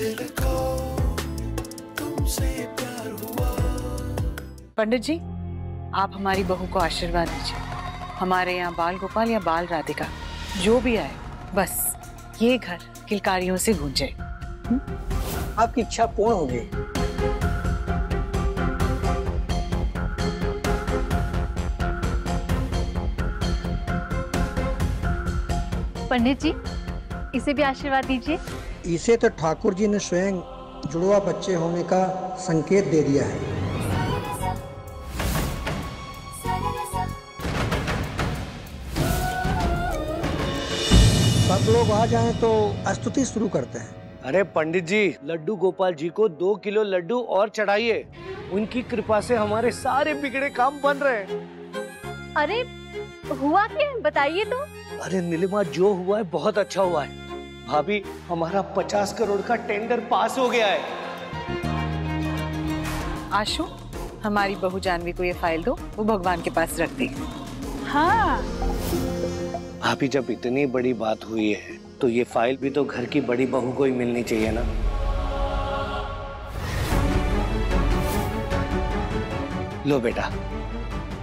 दिल को तुमसे प्यार हुआ। पंडित जी, आप हमारी बहू को आशीर्वाद दीजिए। हमारे यहाँ बाल गोपाल या बाल राधिका जो भी आए, बस ये घर किलकारियों से गूंजे। आपकी इच्छा पूर्ण होगी। पंडित जी, इसे भी आशीर्वाद दीजिए। इसे तो ठाकुर जी ने स्वयं जुड़वा बच्चे होने का संकेत दे दिया है। सब लोग आ जाएं तो स्तुति शुरू करते हैं। अरे पंडित जी, लड्डू गोपाल जी को 2 किलो लड्डू और चढ़ाइए। उनकी कृपा से हमारे सारे बिगड़े काम बन रहे हैं। अरे हुआ क्या, बताइए तो। अरे नीलिमा, जो हुआ है बहुत अच्छा हुआ है। भाभी, हमारा 50 करोड़ का टेंडर पास हो गया है। आशु, हमारी बहू जानवी को ये फाइल दो, वो भगवान के पास रख दी। हाँ। भाभी, जब इतनी बड़ी बात हुई है तो ये फाइल भी तो घर की बड़ी बहू को ही मिलनी चाहिए ना। लो बेटा,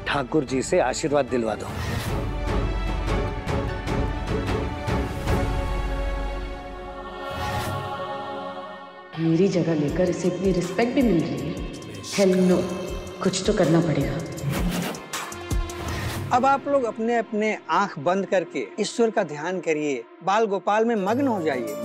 ठाकुर जी से आशीर्वाद दिलवा दो। मेरी जगह लेकर इसे इतनी रिस्पेक्ट भी मिल रही है। हेलो, कुछ तो करना पड़ेगा। अब आप लोग अपने अपने आंख बंद करके ईश्वर का ध्यान करिए, बाल गोपाल में मग्न हो जाइए।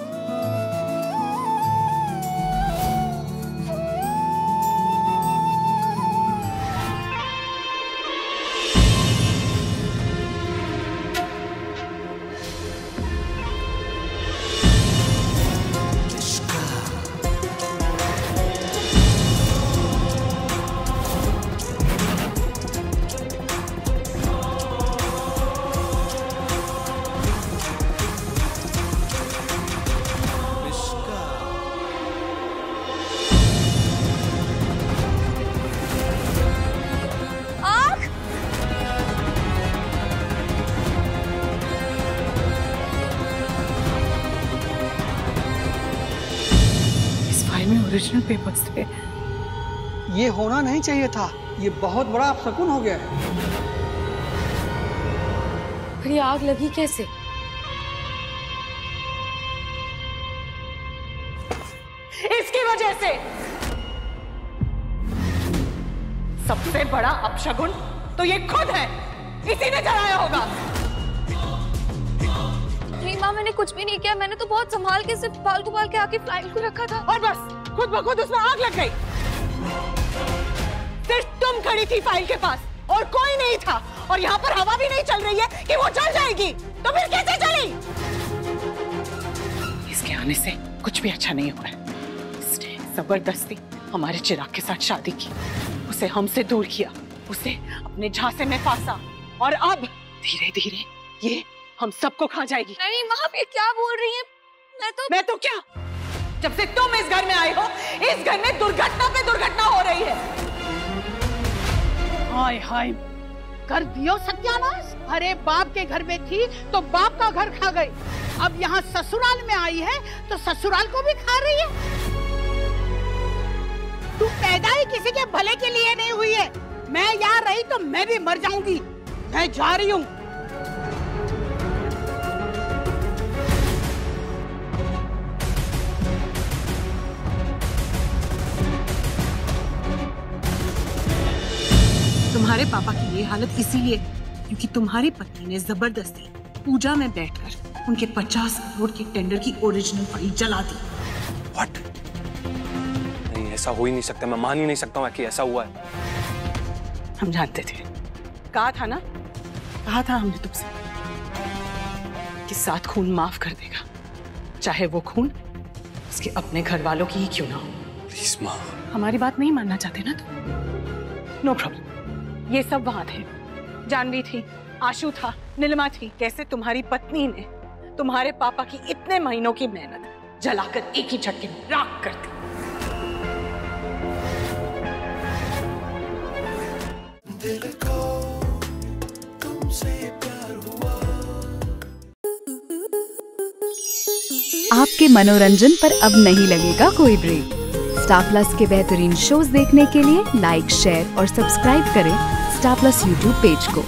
ओरिजिनल पेपर्स थे। ये होना नहीं चाहिए था। ये बहुत बड़ा अपशकुन हो गया है। फिर ये आग लगी कैसे? इसकी वजह से। सबसे बड़ा अपशकुन तो ये खुद है। इसी ने जलाया होगा। नहीं माँ, मैंने कुछ भी नहीं किया। मैंने तो बहुत संभाल के सिर्फ बाल गोपाल के आके फाइल को रखा था। और बस खुद ब खुद उसमें आग लग गई। सिर्फ तुम खड़ी थी फाइल के पास और कोई नहीं था। और यहाँ पर हवा भी नहीं चल रही है कि वो जल जाएगी। तो फिर कैसे चली? इसके आने से कुछ भी अच्छा नहीं हुआ है। इसने जबरदस्ती हमारे चिराग के साथ शादी की, उसे हमसे दूर किया, उसे अपने झांसे में फांसा और अब धीरे धीरे ये हम सबको खा जाएगी। नहीं माँ, आप ये क्या बोल रही हैं? मैं तो क्या? जब से तुम इस घर में आई हो, इस घर में दुर्घटना पे दुर्घटना हो रही है। हाय हाय, कर दियो सत्यानाश। अरे बाप के घर में थी तो बाप का घर खा गई। अब यहाँ ससुराल में आई है तो ससुराल को भी खा रही है। तू पैदा ही किसी के भले के लिए नहीं हुई है। मैं यहाँ रही तो मैं भी मर जाऊंगी। मैं जा रही हूँ। तुम्हारे पापा की ये हालत इसीलिए क्योंकि तुम्हारी पत्नी ने जबरदस्ती पूजा में बैठकर उनके 50 करोड़ के टेंडर की ओरिजिनल फाइल जला दी। What? नहीं, ऐसा हो ही नहीं सकता। मैं मान ही नहीं सकता हूँ कि ऐसा हुआ है। हम जानते थे, कहा था ना, कहा था हमने तुमसे कि 7 खून माफ कर देगा, चाहे वो खून उसके अपने घर वालों की ही क्यों ना हो। प्लीज माँ। हमारी बात नहीं मानना चाहते ना तुम? No problem. ये सब वहां थे। जानवी थी, आशु था, नीलिमा थी। कैसे तुम्हारी पत्नी ने तुम्हारे पापा की इतने महीनों की मेहनत जलाकर एक ही झटके में राख कर दी। दिल को तुमसे प्यार हुआ। आप आपके मनोरंजन पर अब नहीं लगेगा कोई ब्रेक। स्टार प्लस के बेहतरीन शोज देखने के लिए लाइक, शेयर और सब्सक्राइब करें स्टार प्लस यूट्यूब पेज को।